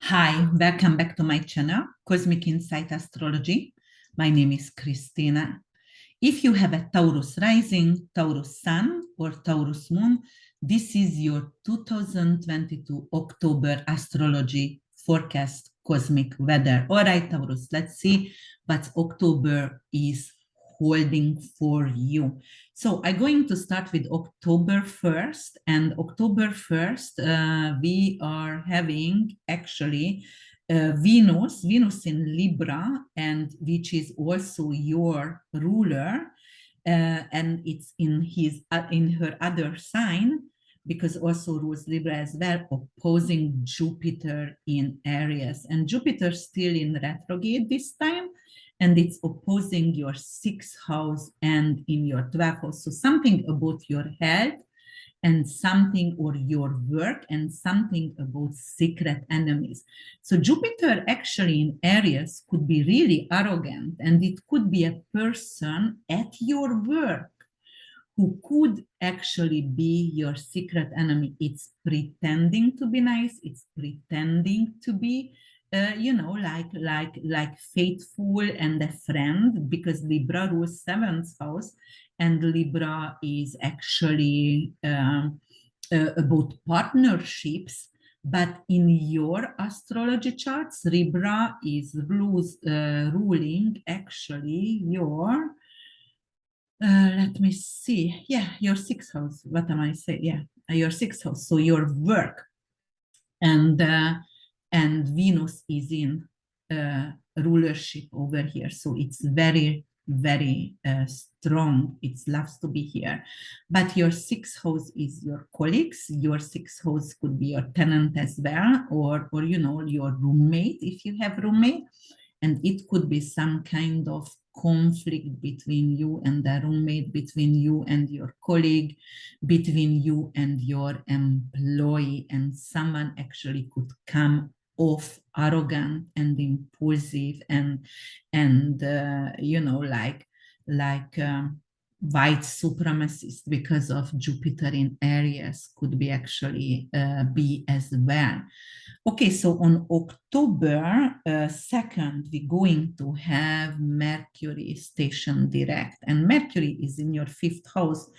Hi, welcome back to my channel, Cosmic Insight Astrology. My name is Christina. If you have a Taurus rising, Taurus sun, or Taurus moon, this is your 2022 October astrology forecast cosmic weather. All right, Taurus, let's see what October is holding for you. So I'm going to start with October 1st, and October 1st, we are having actually Venus in Libra, and which is also your ruler, and it's in her other sign, because also rules Libra as well, opposing Jupiter in Aries, and Jupiter still in retrograde this time, and it's opposing your sixth house and in your 12th house. So something about your health and something, or your work, and something about secret enemies. So Jupiter actually in Aries could be really arrogant, and it could be a person at your work who could actually be your secret enemy. It's pretending to be nice, it's pretending to be like faithful and a friend, because Libra rules seventh house, and Libra is actually about partnerships. But in your astrology charts, Libra is ruling actually your let me see. Yeah, your sixth house. What am I saying? Yeah, your sixth house. So your work, and Venus is in rulership over here. So it's very, very strong. It loves to be here. But your sixth house is your colleagues. Your sixth house could be your tenant as well, or your roommate if you have roommate, and it could be some kind of conflict between you and the roommate, between you and your colleague, between you and your employee, and someone actually could come off arrogant and impulsive and white supremacist, because of Jupiter in Aries could be actually be as well. Okay, so on October 2nd, we're going to have Mercury station direct, and Mercury is in your fifth house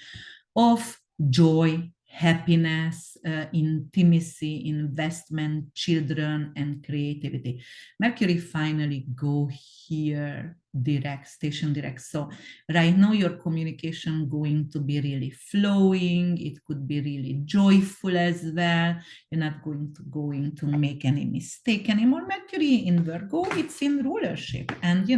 of joy, happiness, intimacy, investment, children, and creativity. Mercury finally go here direct, station direct. So right now your communication going to be really flowing. It could be really joyful as well. You're not going to make any mistake anymore. Mercury in Virgo, it's in rulership, and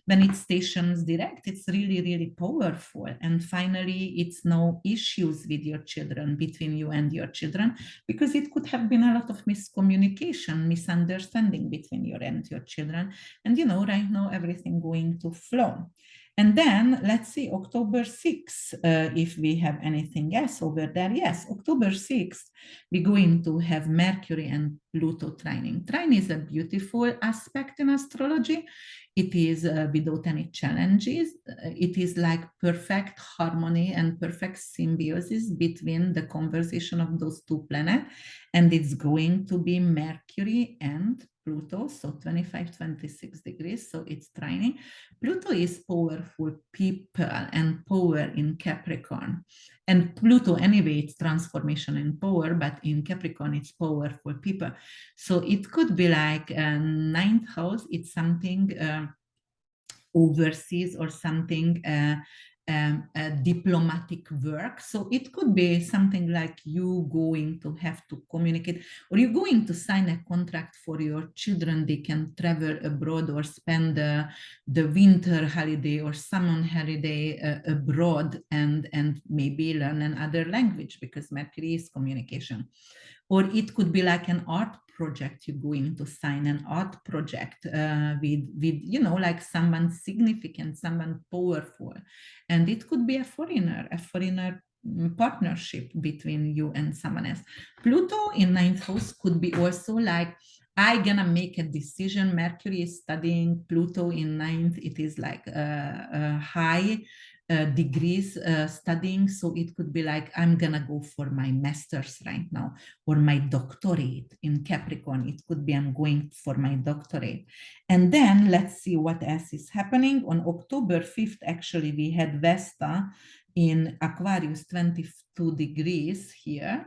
when it stations direct, it's really, really powerful. And finally, it's no issues with your children, between you and your children, because it could have been a lot of miscommunication, misunderstanding between you and your children. And right now everything going to flow. And then let's see, October 6th, if we have anything else over there. Yes, October 6th, we're going to have Mercury and Pluto trining. Trine is a beautiful aspect in astrology. It is without any challenges. It is like perfect harmony and perfect symbiosis between the conversation of those two planets. And it's going to be Mercury and Pluto, so 25, 26 degrees, so it's trining. Pluto is powerful people and power in Capricorn. And Pluto, anyway, it's transformation and power, but in Capricorn, it's powerful people. So it could be like a ninth house, it's something overseas, or something diplomatic work. So it could be something like you going to have to communicate, or you're going to sign a contract for your children. They can travel abroad or spend the winter holiday or summer holiday abroad, and maybe learn another language, because Mercury is communication. Or it could be like an art project. You're going to sign an art project with like someone significant, someone powerful, and it could be a foreigner partnership between you and someone else. Pluto in ninth house could be also like, I gonna make a decision. Mercury is studying Pluto in ninth. It is like a high degrees studying. So it could be like, I'm gonna go for my master's right now, or my doctorate in Capricorn. It could be I'm going for my doctorate. And then let's see what else is happening. On October 5th, actually, we had Vesta in Aquarius 22 degrees here,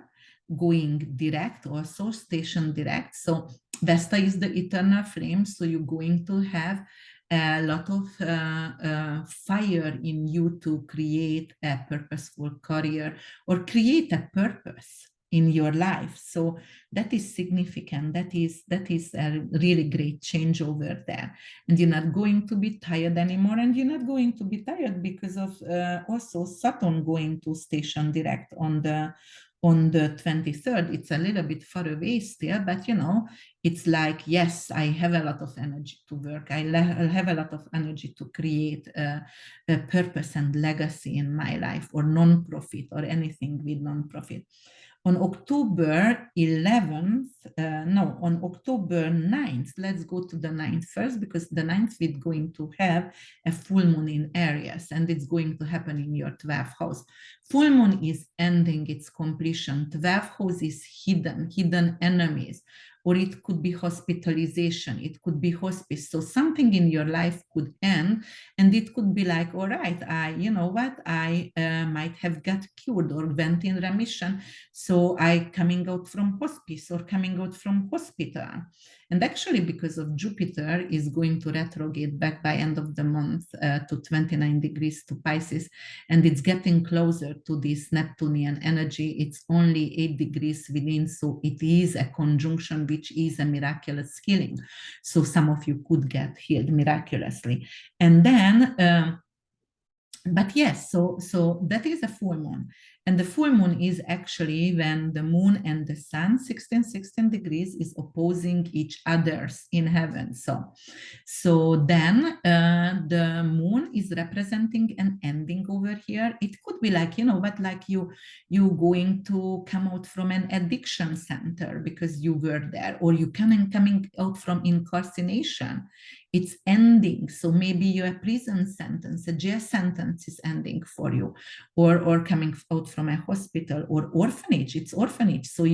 going direct, also station direct. So Vesta is the eternal flame. So you're going to have a lot of fire in you to create a purposeful career or create a purpose in your life. So that is significant. That is a really great change over there. And you're not going to be tired anymore. And you're not going to be tired because of also Saturn going to station direct on the 23rd. It's a little bit far away still, but you know, it's like, yes, I have a lot of energy to work. I have a lot of energy to create a purpose and legacy in my life, or non-profit, or anything with non-profit. On October 11th, on October 9th, let's go to the 9th first, because the 9th we're going to have a full moon in Aries, and it's going to happen in your 12th house. Full moon is ending its completion. 12th house is hidden enemies, or it could be hospitalization, it could be hospice. So something in your life could end, and it could be like, all right, you know what, I might have got cured or went in remission. So I coming out from hospice or coming out from hospital. And actually, because of Jupiter is going to retrograde back by end of the month to 29 degrees to Pisces, and it's getting closer to this Neptunian energy. It's only 8 degrees within, so it is a conjunction, which is a miraculous healing. So some of you could get healed miraculously. And then, but yes, so that is a full moon. And the full moon is actually when the moon and the sun, 16 degrees, is opposing each others in heaven. So then the moon is representing an ending over here. It could be like, you know what, like you going to come out from an addiction center because you were there, or you coming out from incarceration. It's ending. So maybe your prison sentence, a jail sentence is ending for you, or coming out from a hospital or orphanage. It's orphanage. So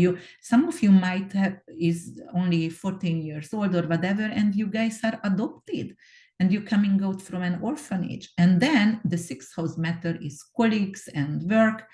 some of you might have is only 14 years old or whatever, and you guys are adopted, and you're coming out from an orphanage. And then the 6th house matter is colleagues and work.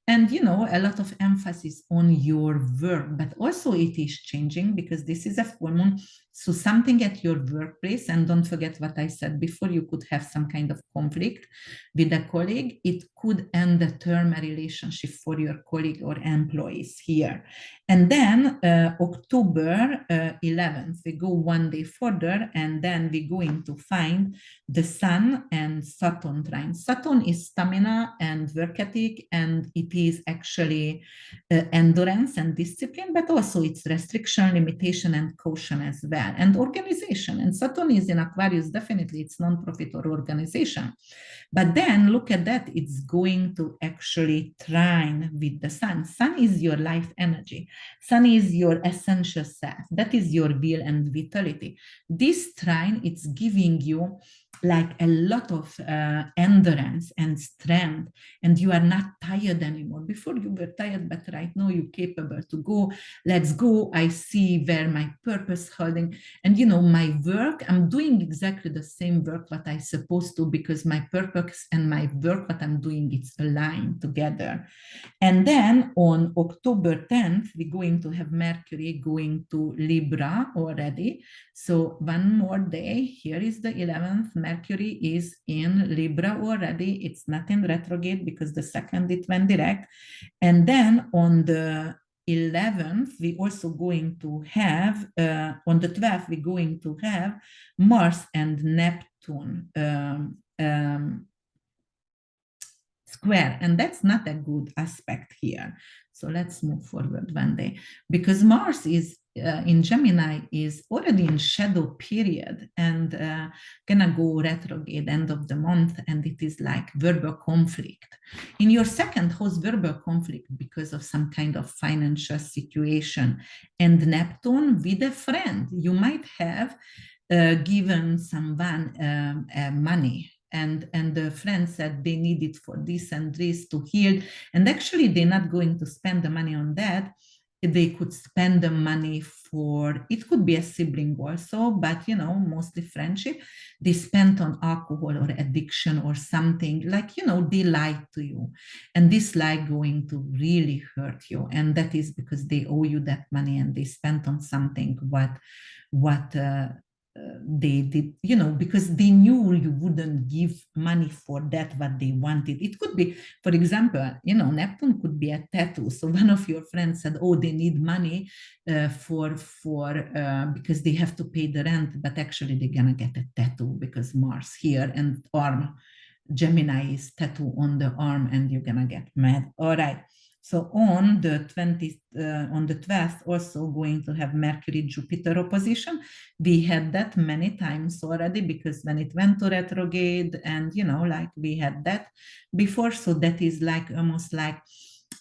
And, you know, a lot of emphasis on your work, but also it is changing because this is a full moon. So something at your workplace, and don't forget what I said before, you could have some kind of conflict with a colleague. It could end the term a relationship for your colleague or employees here. And then October 11th, we go one day further, and then we're going to find the Sun and Saturn trine. Saturn is stamina and work ethic, and it is actually endurance and discipline, but also it's restriction, limitation, and caution as well, and organization. And Saturn is in Aquarius, definitely it's non-profit or organization. But then look at that, it's going to actually trine with the Sun. Sun is your life energy. Sun is your essential self. That is your will and vitality. This trine, it's giving you like a lot of endurance and strength, and you are not tired anymore. Before you were tired, but right now you're capable to go. Let's go. I see where my purpose holding, and you know, my work, I'm doing exactly the same work what I supposed to, because my purpose and my work what I'm doing, it's aligned together. And then on October 10th, we're going to have Mercury going to Libra already. So one more day, here is the 11th, Mercury is in Libra already. It's not in retrograde because the second it went direct. And then on the 11th, we're also going to have, on the 12th, we're going to have Mars and Neptune square, and that's not a good aspect here. So let's move forward one day, because Mars is in Gemini is already in shadow period, and gonna go retrograde end of the month, and it is like verbal conflict. In your second house, verbal conflict because of some kind of financial situation, and Neptune with a friend. You might have given someone money and the friend said they need it for this and this to heal, and actually they're not going to spend the money on that. They could spend the money for, it could be a sibling also, but you know, mostly friendship. They spent on alcohol or addiction or something, like, you know, they lied to you, and this lie going to really hurt you, and that is because they owe you that money and they spent on something what they did, you know, because they knew you wouldn't give money for that what they wanted. It could be, for example, you know, Neptune could be a tattoo. So one of your friends said, oh, they need money for because they have to pay the rent, but actually they're gonna get a tattoo because Mars here and arm, Gemini is tattoo on the arm, and you're gonna get mad. All right. So on the 20th, on the 12th, also going to have Mercury Jupiter opposition. We had that many times already, because when it went to retrograde, and you know, like we had that before. So that is like almost like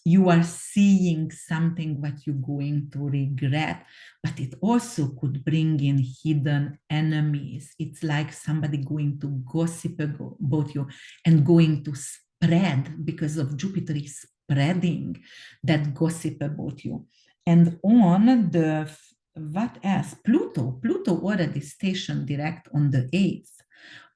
you are seeing something what you're going to regret, but it also could bring in hidden enemies. It's like somebody going to gossip about you and going to spread, because of Jupiter is spreading that gossip about you. And on the, what else? Pluto already stationed direct on the 8th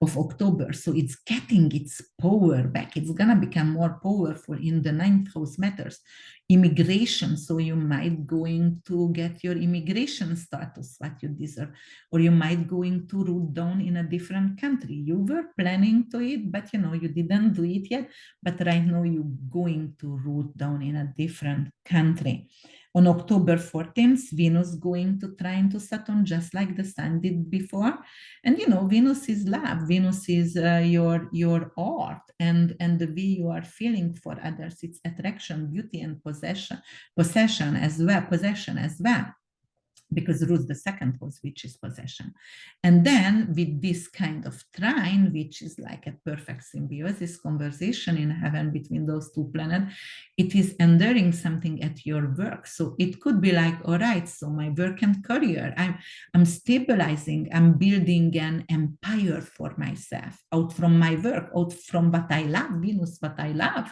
of October. So it's getting its power back. It's gonna become more powerful in the 9th house matters. Immigration. So you might going to get your immigration status, what you deserve, or you might going to root down in a different country. You were planning to it, but you know, you didn't do it yet. But right now you're going to root down in a different country. On October 14th, Venus going to trine to Saturn, just like the Sun did before. And you know, Venus is love. Venus is your art, and the way you are feeling for others. It's attraction, beauty, and possession as well. Because rules the second house, which is possession. And then with this kind of trine, which is like a perfect symbiosis conversation in heaven between those two planets, it is enduring something at your work. So it could be like, all right, so my work and career, I'm stabilizing, I'm building an empire for myself out from my work, out from what I love, Venus, what I love.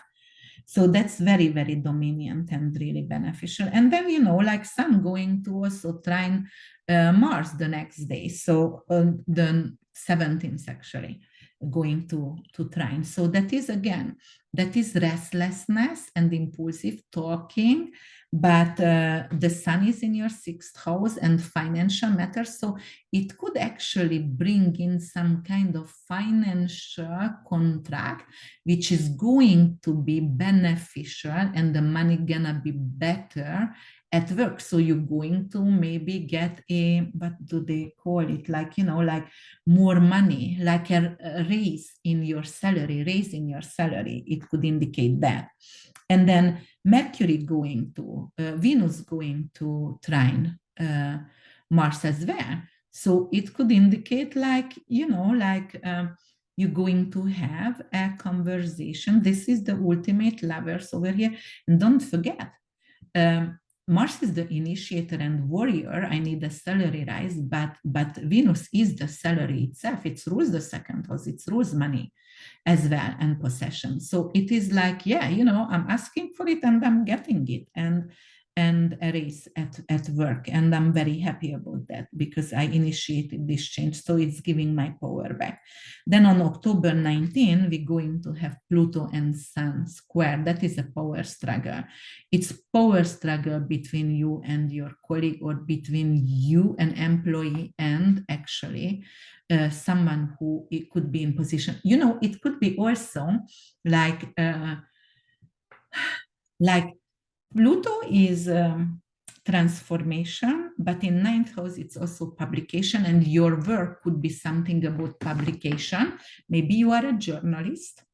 So that's very, very dominant and really beneficial. And then, you know, like Sun going to also trine Mars the next day. So the 17th actually going to trine. So that is, again, that is restlessness and impulsive talking, but the Sun is in your 6th house and financial matters. So it could actually bring in some kind of financial contract, which is going to be beneficial, and the money gonna be better at work. So you're going to maybe get a, what do they call it? Like, you know, like more money, like a raise in your salary, It could indicate that. And then Mercury going to, Venus going to trine Mars as well. So it could indicate like, you know, like you're going to have a conversation. This is the ultimate lovers over here. And don't forget, Mars is the initiator and warrior. I need a salary rise, but Venus is the salary itself. It rules the second house. It rules money as well and possession. So it is like, yeah, you know, I'm asking for it and I'm getting it, and a raise at work. And I'm very happy about that because I initiated this change. So it's giving my power back. Then on October 19, we're going to have Pluto and Sun Square. That is a power struggle. It's power struggle between you and your colleague, or between you, an employee, and actually someone who it could be in position. You know, it could be also like Pluto is transformation, but in 9th house, it's also publication, and your work could be something about publication. Maybe you are a journalist,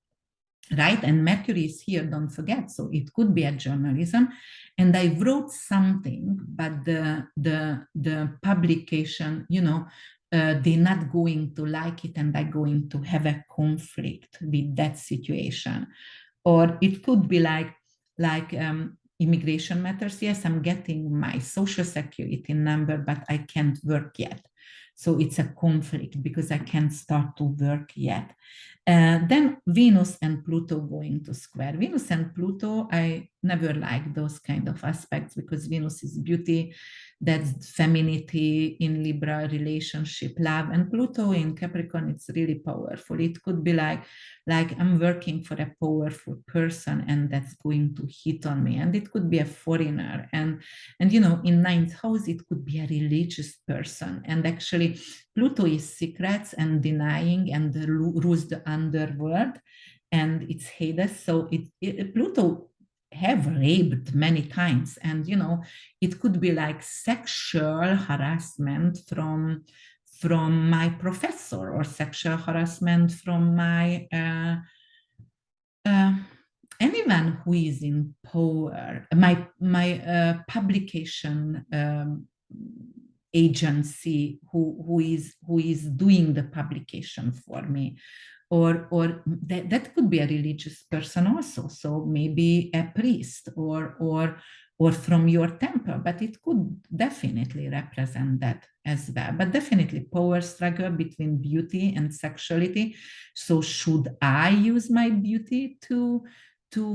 right? And Mercury is here, don't forget. So it could be a journalism. And I wrote something, but the publication, you know, they're not going to like it, and I'm going to have a conflict with that situation. Or it could be like immigration matters. Yes, I'm getting my social security number, but I can't work yet. So it's a conflict because I can't start to work yet. Then Venus and Pluto going to square. Venus and Pluto, I never like those kind of aspects because Venus is beauty, that's femininity in Libra, relationship, love, and Pluto in Capricorn, it's really powerful. It could be like I'm working for a powerful person and that's going to hit on me, and it could be a foreigner, and you know, in ninth house it could be a religious person, and actually Pluto is secrets and denying and rules the underworld, and it's Hades. So Pluto have raped many times, and you know, it could be like sexual harassment from my professor, or sexual harassment from my anyone who is in power, my publication agency who is doing the publication for me, or that could be a religious person also, so maybe a priest or from your temple, but it could definitely represent that as well. But definitely power struggle between beauty and sexuality. So should I use my beauty to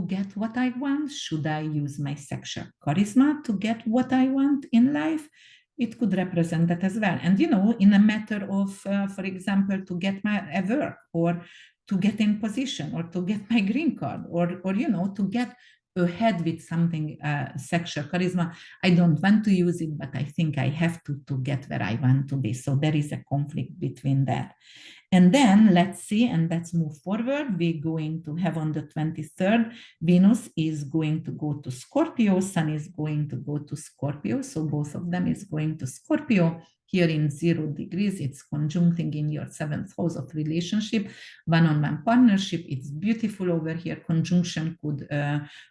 get what I want? Should I use my sexual charisma to get what I want in life? It could represent that as well. And, you know, in a matter of, for example, to get a work, or to get in position, or to get my green card, or you know, to get ahead with something, sexual charisma. I don't want to use it, but I think I have to get where I want to be. So there is a conflict between that. And then let's see, and let's move forward. We're going to have on the 23rd, Venus is going to go to Scorpio, Sun is going to go to Scorpio. So both of them is going to Scorpio. Here in 0 degrees, it's conjuncting in your 7th house of relationship, one-on-one partnership. It's beautiful over here. Conjunction could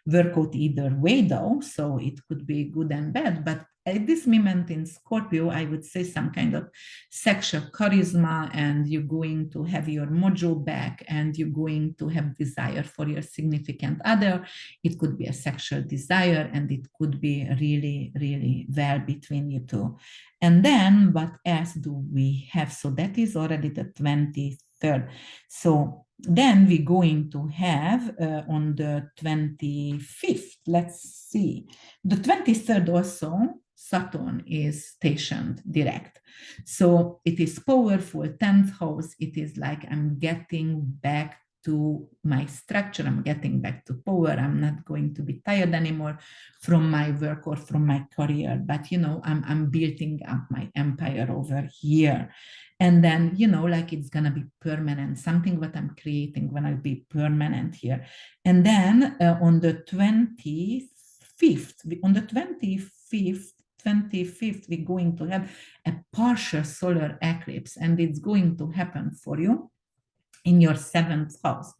work out either way though. So it could be good and bad, but at this moment in Scorpio, I would say some kind of sexual charisma, and you're going to have your mojo back, and you're going to have desire for your significant other. It could be a sexual desire, and it could be really, really well between you two. And then what else do we have? So that is already the 23rd. So then we're going to have on the 25th, let's see, the 23rd also, Saturn is stationed direct. So it is powerful, 10th house. It is like I'm getting back to my structure. I'm getting back to power. I'm not going to be tired anymore from my work or from my career, but you know, I'm building up my empire over here. And then, you know, like it's going to be permanent, something what I'm creating going to be permanent here. And then on the 25th, we're going to have a partial solar eclipse, and it's going to happen for you in your 7th house.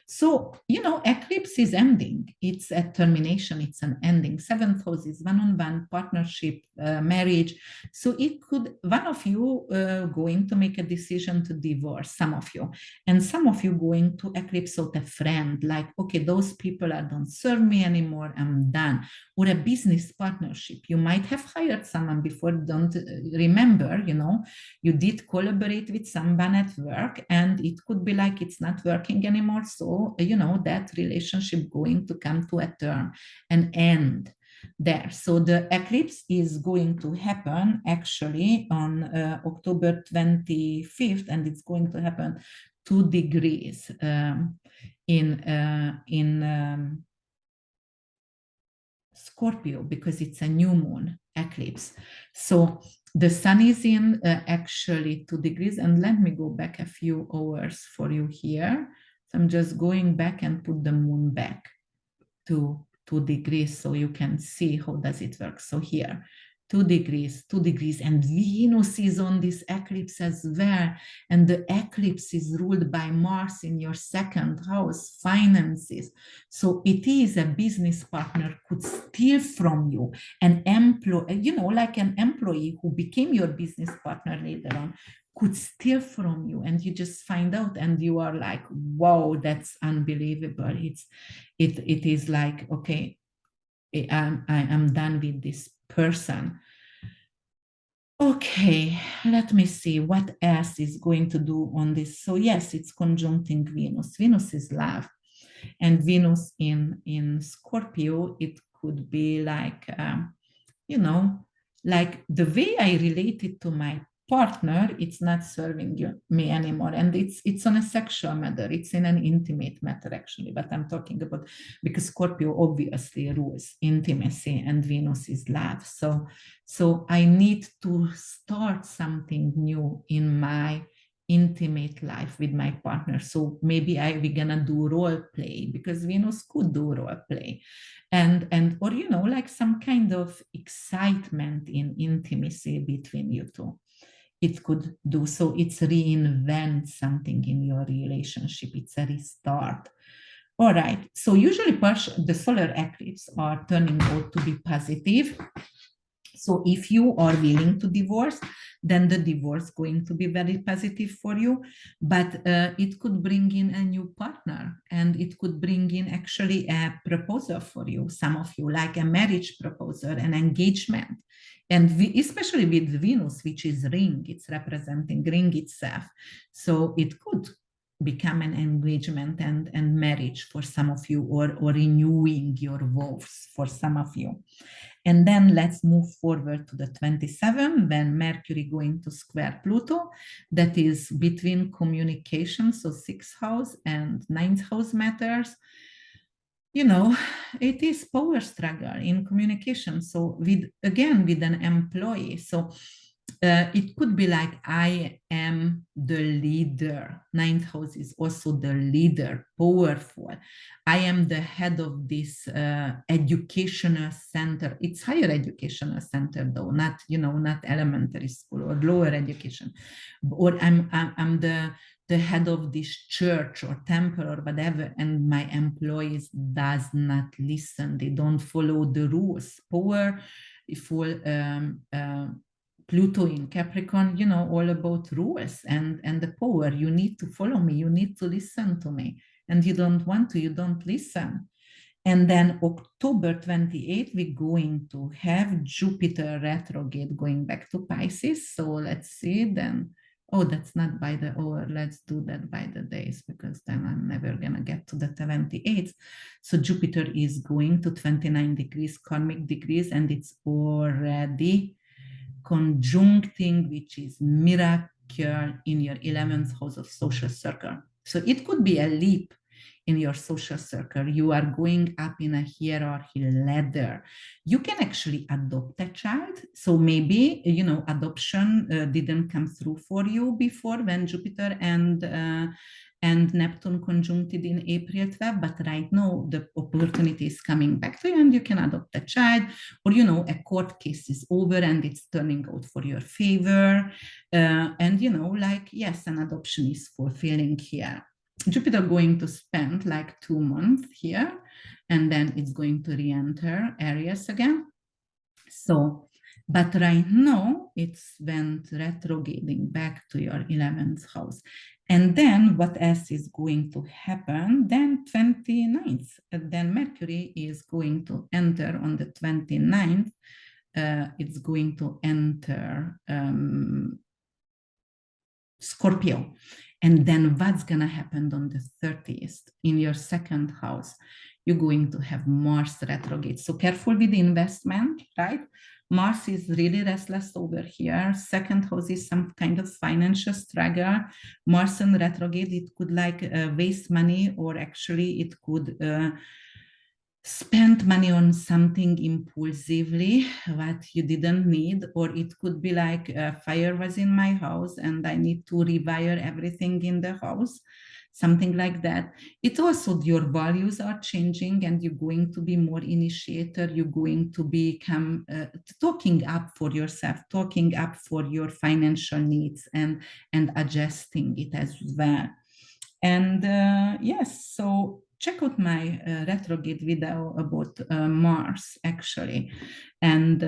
So, you know, eclipse is ending. It's a termination. It's an ending. 7th house is one-on-one partnership, marriage. So it could, one of you going to make a decision to divorce, some of you, and some of you going to eclipse out a friend, like, okay, those people don't serve me anymore, I'm done. Or a business partnership. You might have hired someone before, don't remember, you know, you did collaborate with someone at work, and it could be like it's not working anymore. So, you know, that relationship going to come to a term, an end there. So the eclipse is going to happen actually on October 25th, and it's going to happen 2 degrees in Scorpio, because it's a new moon eclipse. So the sun is in actually 2 degrees, and let me go back a few hours for you here. So I'm just going back and put the moon back to 2 degrees so you can see how does it work. So here, 2 degrees, and Venus is on this eclipse as well. And the eclipse is ruled by Mars in your 2nd house, finances. So it is a business partner could steal from you, an employee, you know, like an employee who became your business partner later on could steal from you, and you just find out, and you are like, wow, that's unbelievable. It is like, okay, I'm done with this person. Okay, let me see what else is going to do on this. So yes, it's conjuncting Venus. Venus is love, and Venus in Scorpio, it could be like, you know, like the way I relate it to my partner, it's not serving me anymore. And it's on a sexual matter. It's in an intimate matter, actually, but I'm talking about, because Scorpio obviously rules intimacy and Venus is love. So I need to start something new in my intimate life with my partner. So maybe we're gonna do role play, because Venus could do role play, and or like some kind of excitement in intimacy between you two. It could do. So it's reinvent something in your relationship. It's a restart. All right. So usually the solar eclipse are turning out to be positive. So if you are willing to divorce, then the divorce going to be very positive for you, but it could bring in a new partner, and it could bring in actually a proposal for you, some of you, like a marriage proposal, an engagement. And especially with Venus, which is ring, it's representing ring itself. So it could become an engagement and marriage for some of you, or renewing your vows for some of you. And then let's move forward to the 27th, when Mercury going to square Pluto. That is between communication, so 6th house and 9th house matters. It is power struggle in communication. So with an employee. So it could be like, I am the leader. 9th house is also the leader, powerful. I am the head of this educational center. It's higher educational center though, not elementary school or lower education. Or I'm the head of this church or temple or whatever, and my employees does not listen. They don't follow the rules. Powerful Pluto in Capricorn, all about rules and the power. You need to follow me. You need to listen to me. And you don't want to, you don't listen. And then October 28th, we're going to have Jupiter retrograde going back to Pisces. So let's see then. Oh, that's not by the hour. Let's do that by the days, because then I'm never going to get to the 28th. So Jupiter is going to 29 degrees, karmic degrees, and it's already conjuncting, which is miracle in your 11th house of social circle. So it could be a leap in your social circle. You are going up in a hierarchy ladder. You can actually adopt a child. So maybe, adoption didn't come through for you before, when Jupiter and Neptune conjuncted in April 12, but right now the opportunity is coming back to you, and you can adopt a child, or a court case is over and it's turning out for your favor, and yes, an adoption is fulfilling here. Jupiter going to spend like 2 months here, and then it's going to re-enter Aries again. So, but right now it's went retrograding back to your 11th house. And then what else is going to happen? Then 29th, then Mercury is going to enter on the 29th. It's going to enter Scorpio. And then what's going to happen on the 30th? In your 2nd house, you're going to have Mars retrograde. So careful with the investment, right? Mars is really restless over here. 2nd house is some kind of financial struggle. Mars in retrograde, it could waste money, or actually it could spend money on something impulsively what you didn't need, or it could be like fire was in my house and I need to rewire everything in the house, something like that. It also, your values are changing, and you're going to be more initiator. You're going to become talking up for yourself, talking up for your financial needs, and adjusting it as well. And yes, so check out my retrograde video about Mars, actually, and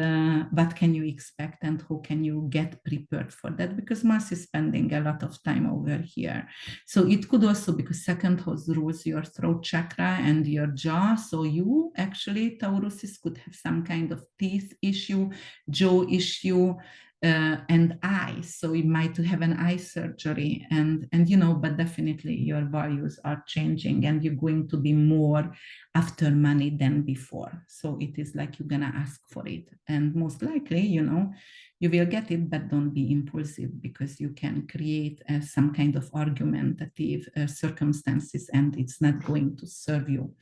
what can you expect and how can you get prepared for that, because Mars is spending a lot of time over here. So it could also, because second house rules your throat chakra and your jaw, so you actually, Tauruses, could have some kind of teeth issue, jaw issue, and eyes, so you might have an eye surgery, and but definitely your values are changing and you're going to be more after money than before. So it is like you're gonna ask for it, and most likely you will get it, but don't be impulsive, because you can create some kind of argumentative circumstances and it's not going to serve you.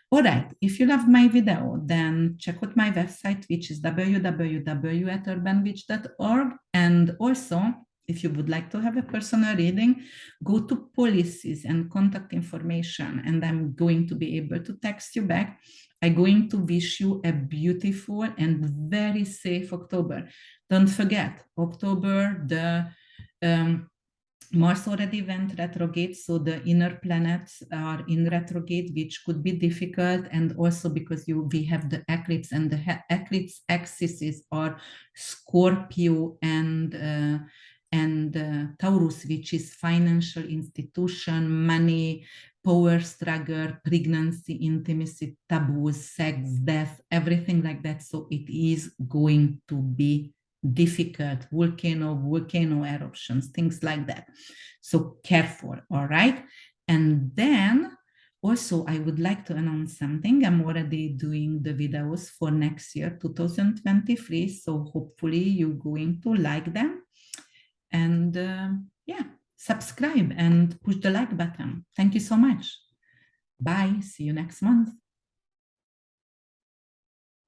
All right, if you loved my video, then check out my website, which is www.urbanwitch.org. And also, if you would like to have a personal reading, go to policies and contact information, and I'm going to be able to text you back. I'm going to wish you a beautiful and very safe October. Don't forget, October, the Mars already went retrograde, so the inner planets are in retrograde, which could be difficult, and also because we have the eclipse, and the eclipse axes are Scorpio and Taurus, which is financial institution, money, power struggle, pregnancy, intimacy, taboos, sex, death, everything like that. So it is going to be difficult, volcano eruptions, things like that. So careful, all right? And then also, I would like to announce something. I'm already doing the videos for next year, 2023. So hopefully you're going to like them. And yeah, subscribe and push the like button. Thank you so much. Bye. See you next month.